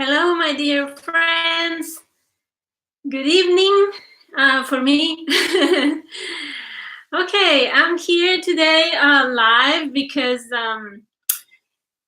Hello, my dear friends. Good evening for me. Okay, I'm here today live because,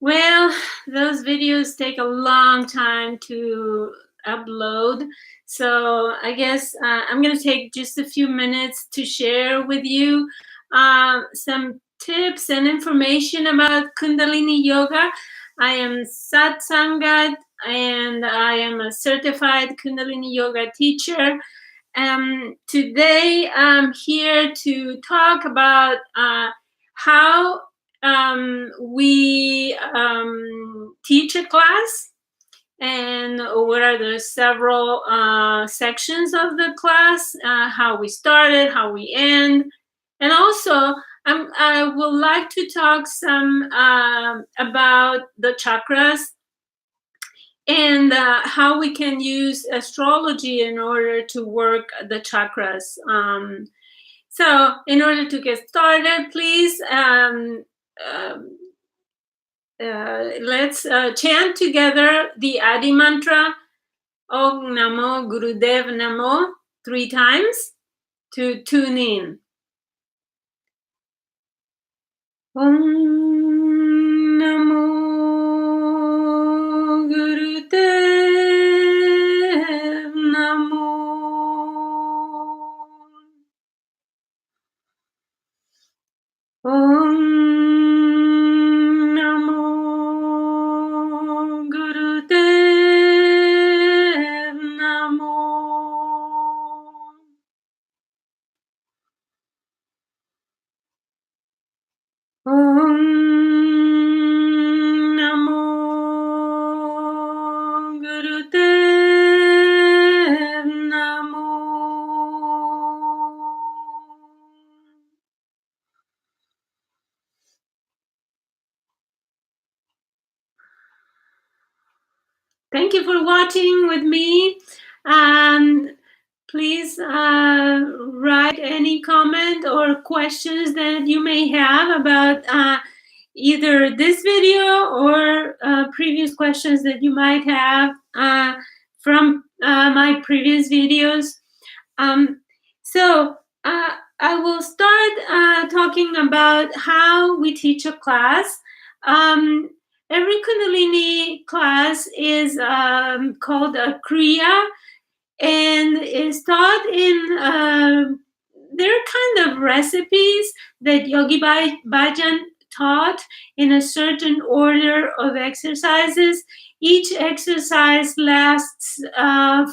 those videos take a long time to upload. So I guess I'm going to take just a few minutes to share with you some tips and information about Kundalini Yoga. I am Satsangad and I am a certified Kundalini Yoga teacher. Today I'm here to talk about how we teach a class and what are the several sections of the class, how we started, how we end, and also I would like to talk some about the chakras and how we can use astrology in order to work the chakras. So in order to get started, please let's chant together the Adi mantra, Om Namo Gurudev Namo, 3 times to tune in. Om Namo Gurudev Namo. Om Namo Gurudev Namo. Om Namo Gurudev Namo. Thank you for watching with me. Please write any comment or questions that you may have about either this video or previous questions that you might have from my previous videos. So I will start talking about how we teach a class. Every Kundalini class is called a Kriya and is taught in, they're kind of recipes that Yogi Bhajan taught in a certain order of exercises. Each exercise lasts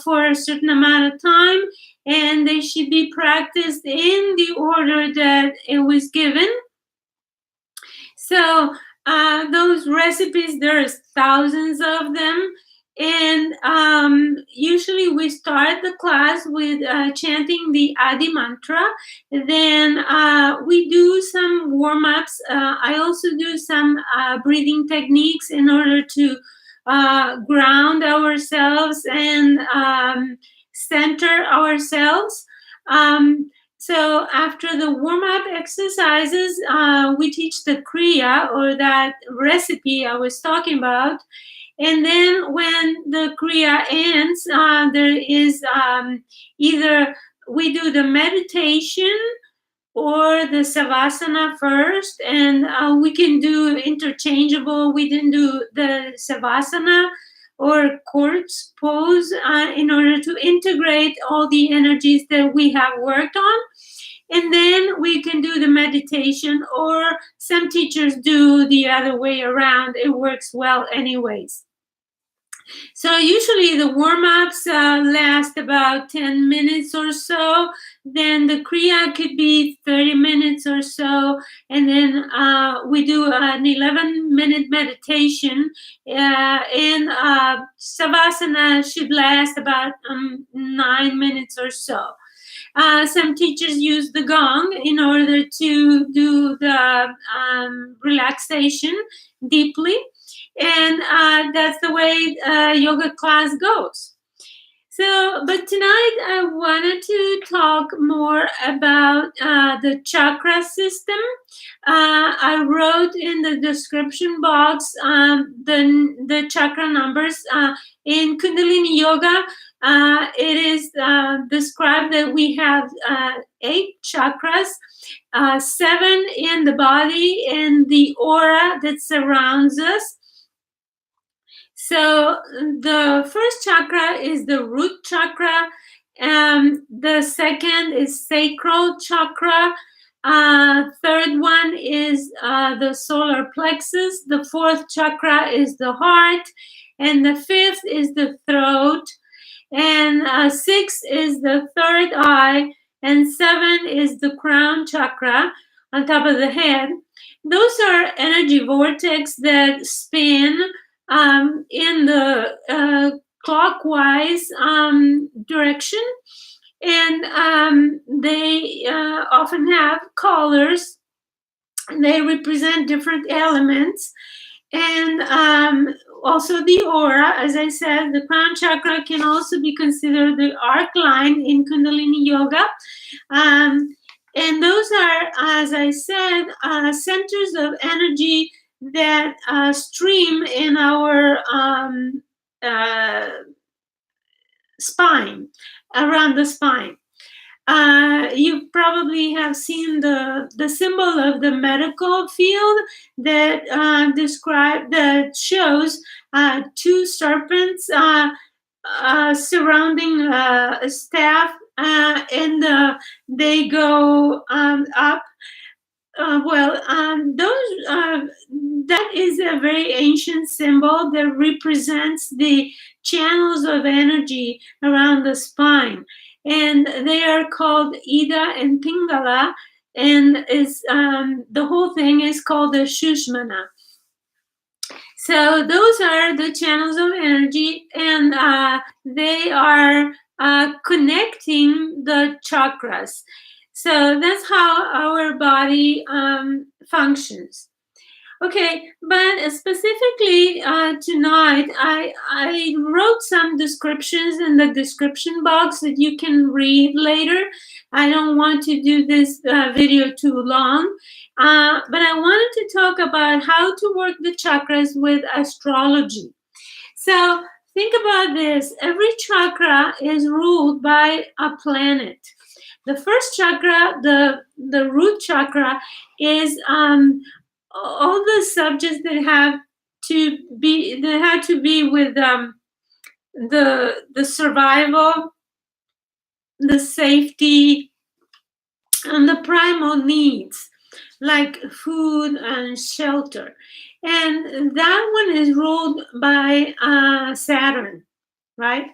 for a certain amount of time, and they should be practiced in the order that it was given. So those recipes, there's thousands of them. And usually we start the class with chanting the Adi mantra. Then we do some warm-ups. I also do some breathing techniques in order to ground ourselves and center ourselves. So after the warm-up exercises, we teach the Kriya, or that recipe I was talking about. And then when the Kriya ends, there is either we do the meditation or the Savasana first, and we can do interchangeable. We can do the Savasana or quartz pose in order to integrate all the energies that we have worked on. And then we can do the meditation, or some teachers do the other way around. It works well anyways. So usually the warm-ups last about 10 minutes or so. Then the Kriya could be 30 minutes or so. And then we do an 11-minute meditation. And Savasana should last about 9 minutes or so. Some teachers use the gong in order to do the relaxation deeply. And that's the way yoga class goes. So, but tonight I wanted to talk more about the chakra system. I wrote in the description box the chakra numbers. In Kundalini Yoga, it is described that we have 8 chakras, 7 in the body and the aura that surrounds us. So the first chakra is the root chakra. The second is sacral chakra. Third one is the solar plexus. The fourth chakra is the heart. And the fifth is the throat. And 6 is the third eye. And 7 is the crown chakra on top of the head. Those are energy vortex that spin in the clockwise direction, and they often have colors. They represent different elements, and also the aura. As I said, the crown chakra can also be considered the arc line in Kundalini Yoga. And those are, as I said, centers of energy that stream in our spine, around the spine. You probably have seen the symbol of the medical field that shows 2 serpents surrounding a staff, and they go up. That is a very ancient symbol that represents the channels of energy around the spine, and they are called Ida and Pingala, and is the whole thing is called the Shushmana. So those are the channels of energy, and they are connecting the chakras. So that's how our body functions. Okay, but specifically tonight, I wrote some descriptions in the description box that you can read later. I don't want to do this video too long, but I wanted to talk about how to work the chakras with astrology. So think about this. Every chakra is ruled by a planet. The first chakra, the root chakra, is all the subjects that had to be with the survival, the safety, and the primal needs like food and shelter. And that one is ruled by Saturn, right?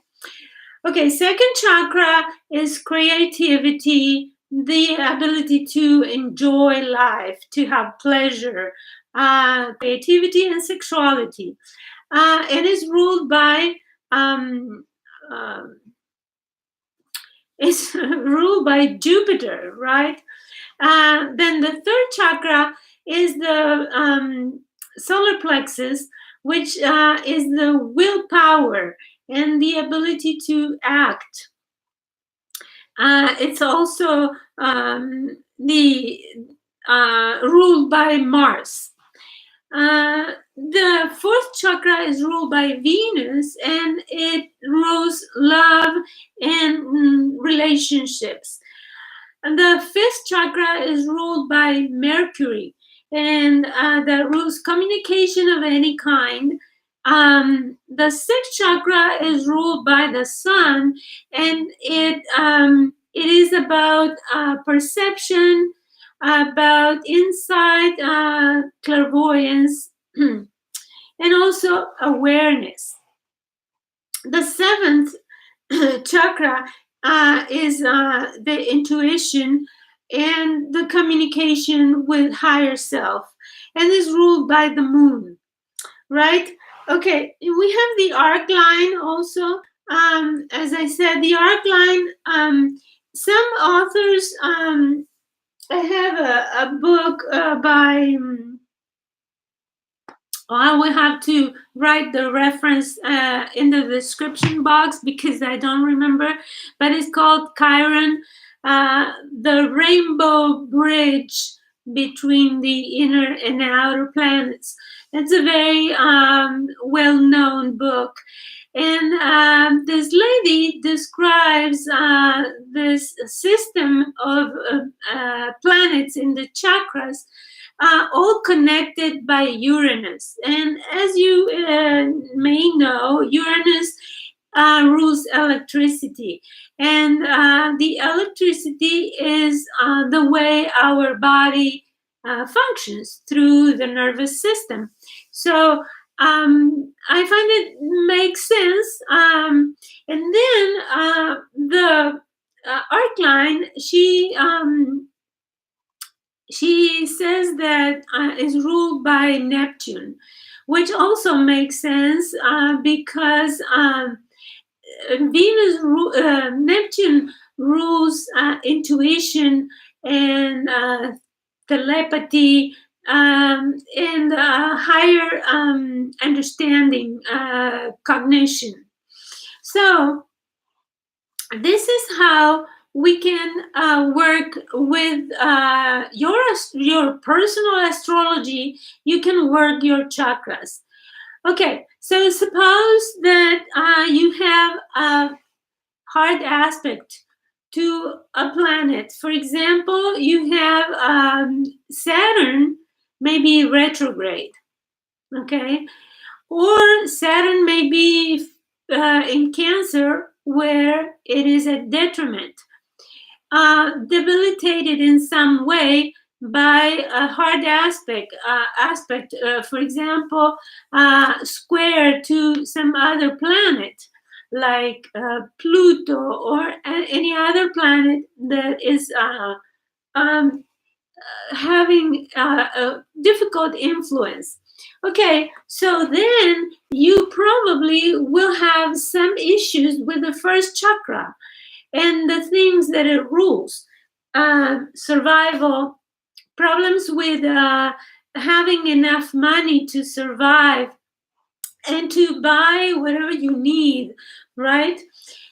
Okay, second chakra is creativity, the ability to enjoy life, to have pleasure, creativity and sexuality. It is ruled by it's ruled by Jupiter, right? Then the third chakra is the solar plexus, which is the willpower and the ability to act. It's also the ruled by Mars. The fourth chakra is ruled by Venus, and it rules love and relationships. And the fifth chakra is ruled by Mercury, and that rules communication of any kind. The sixth chakra is ruled by the sun, and it is about perception, about insight, clairvoyance, and also awareness. The seventh chakra is the intuition and the communication with higher self, and is ruled by the moon, right? Okay, we have the arc line also. As I said, the arc line, some authors, I have a book by I will have to write the reference in the description box because I don't remember, but it's called Chiron, the rainbow bridge between the inner and outer planets. It's a very well-known book. And this lady describes this system of planets in the chakras, all connected by Uranus. And as you may know, Uranus rules electricity. And the electricity is the way our body functions through the nervous system. So I find it makes sense. And then the Arcline, she says that is ruled by Neptune, which also makes sense because Neptune rules intuition and telepathy and higher understanding, cognition. So this is how we can work with your personal astrology. You can work your chakras. Okay, so suppose that you have a hard aspect to a planet. For example, you have Saturn maybe retrograde, okay? Or Saturn may be in Cancer where it is a detriment, debilitated in some way by a hard aspect, for example, square to some other planet like Pluto or any other planet that is having a difficult influence. Okay, so then you probably will have some issues with the first chakra and the things that it rules. Survival, problems with having enough money to survive and to buy whatever you need, right?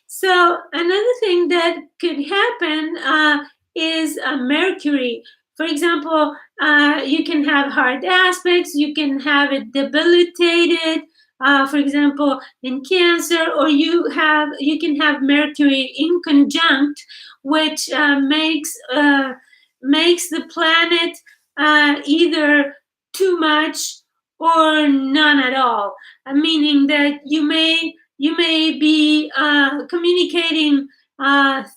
So another thing that could happen is Mercury. For example, you can have hard aspects, you can have it debilitated, for example, in Cancer, or you can have Mercury in conjunct, which makes the planet either too much or none at all. Meaning that you may be communicating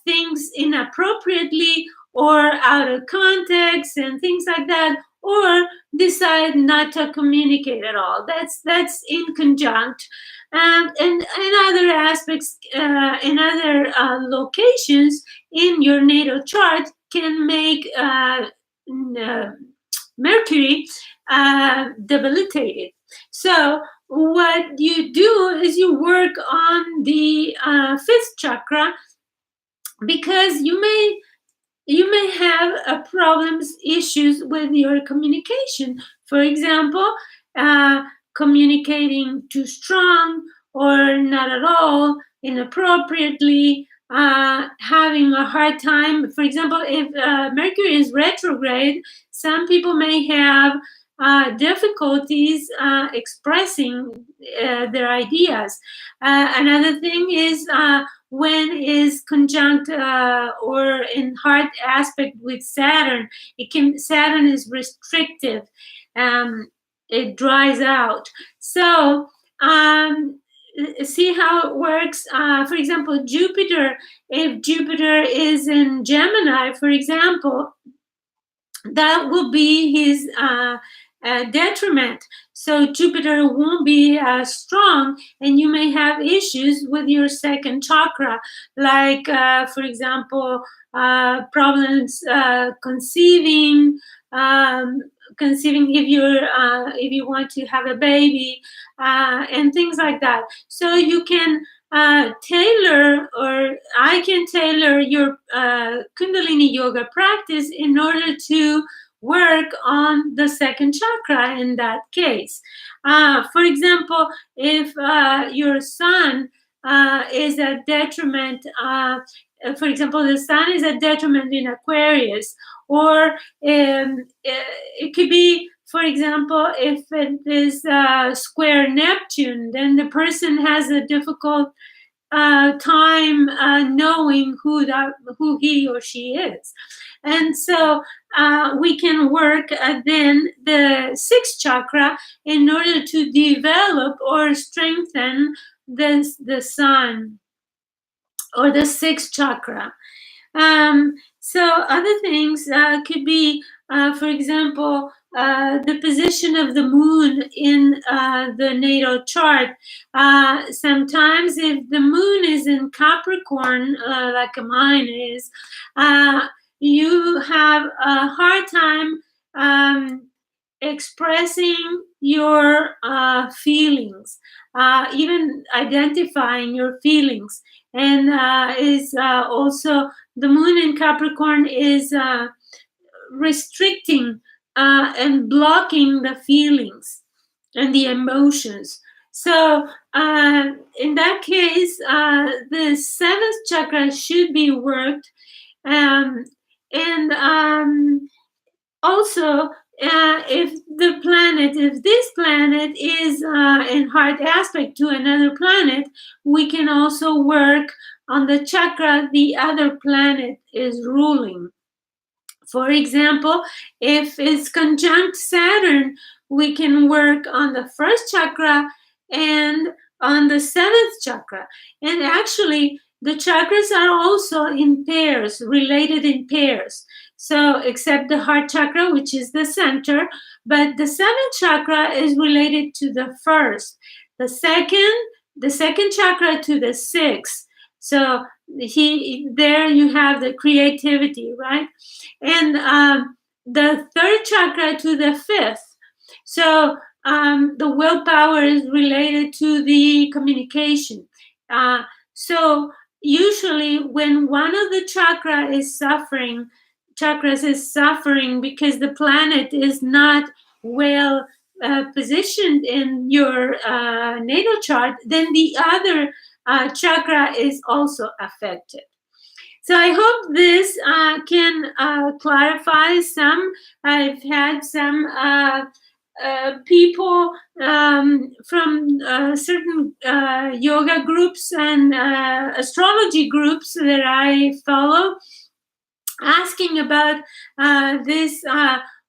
things inappropriately or out of context and things like that, or decide not to communicate at all. That's in conjunct. And other aspects, in other locations in your natal chart can make Mercury debilitated. So what you do is you work on the fifth chakra, because you may have problems, issues with your communication. For example, communicating too strong or not at all, inappropriately, having a hard time. For example, if Mercury is retrograde, some people may have difficulties expressing their ideas. Another thing is when is conjunct or in hard aspect with Saturn. Saturn is restrictive. It dries out. So see how it works. For example, Jupiter. If Jupiter is in Gemini, for example, that will be his detriment. So Jupiter won't be as strong, and you may have issues with your second chakra, like, for example, problems conceiving, if you want to have a baby, and things like that. So you can tailor, or I can tailor your Kundalini yoga practice in order to work on the second chakra in that case. For example, if your sun is a detriment, for example, the sun is a detriment in Aquarius, or it could be, for example, if it is square Neptune, then the person has a difficult time knowing who he or she is. And so we can work then the sixth chakra in order to develop or strengthen the sun or the sixth chakra. So other things could be, for example, the position of the moon in the natal chart. Sometimes if the moon is in Capricorn, like mine is, you have a hard time expressing your feelings, even identifying your feelings. And is also the moon in Capricorn is restricting and blocking the feelings and the emotions. So in that case, the seventh chakra should be worked. And also, if this planet is in hard aspect to another planet, we can also work on the chakra the other planet is ruling. For example, if it's conjunct Saturn, we can work on the first chakra and on the seventh chakra. And actually, the chakras are also in pairs, related in pairs. So, except the heart chakra, which is the center, but the seventh chakra is related to the first, the second chakra to the sixth. So, there you have the creativity, right? And the third chakra to the fifth. So the willpower is related to the communication. So usually when one of the chakras is suffering because the planet is not well positioned in your natal chart, then the other chakra is also affected. So I hope this can clarify some. I've had some people from certain yoga groups and astrology groups that I follow asking about this.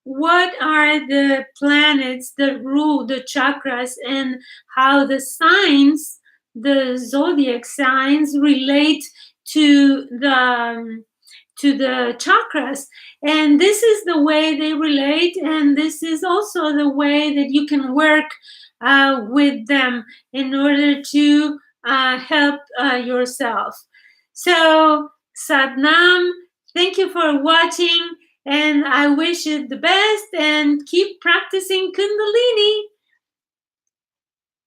What are the planets that rule the chakras and how the signs, the zodiac signs, relate to the chakras? And this is the way they relate, and this is also the way that you can work with them in order to help yourself. So Satnam, thank you for watching, and I wish you the best and keep practicing Kundalini.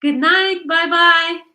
Good night. Bye-bye.